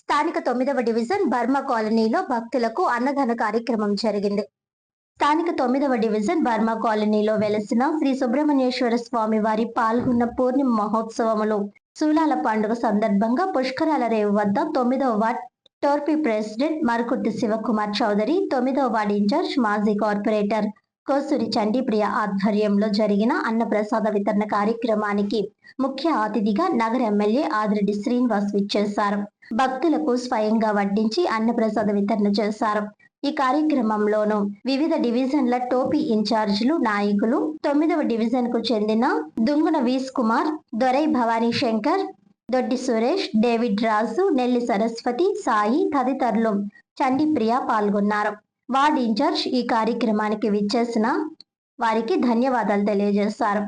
స్థానిక 9వ division Burma కాలనీలో భక్తులకు అన్నదాన కార్యక్రమం జరిగింది. స్థానిక 9వ డివిజన్ బర్మా కాలనీలో వెలసిన శ్రీ సుబ్రహ్మణ్యేశ్వర స్వామి వారి పాల్గొన్న పూర్ణిమ మహోత్సవములు శూలాల పండుగ సందర్భంగా పుష్కరాల రేవు వద్ద 9వ వార్డ్ టోర్పీ ప్రెసిడెంట్ మరుకుర్తి శివకుమార్ చౌదరి, 9వ వార్డ్ ఇన్ఛార్జ్ మాజీ కార్పొరేటర్ కోసూరి చండీప్రియ ఆధ్వర్యంలో జరిగిన అన్నప్రసాద వితరణ కార్యక్రమానికి ముఖ్య అతిథిగా నగర ఎమ్మెల్యే ఆదిరెడ్డి శ్రీనివాస్ విచ్చేశారు. భక్తులకు స్వయంగా వడ్డించి అన్నప్రసాద వితరణ చేశారు. ఈ కార్యక్రమంలోనూ వివిధ డివిజన్ల టోపీ ఇన్ఛార్జీలు, నాయకులు, 9వ డివిజన్ కు చెందిన దుంగున వీస్ కుమార్, దొరై భవానీ శంకర్, దొడ్డి సురేష్, డేవిడ్ రాజు, నెల్లి సరస్వతి, సాయి తదితరులు చండీప్రియ పాల్గొన్నారు. వార్డ్ ఇన్ఛార్జ్ ఈ కార్యక్రమానికి విచ్చేసిన వారికి ధన్యవాదాలు తెలియజేశారు.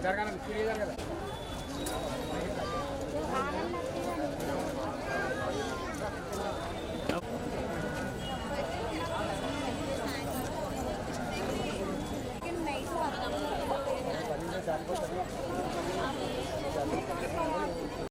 జరగ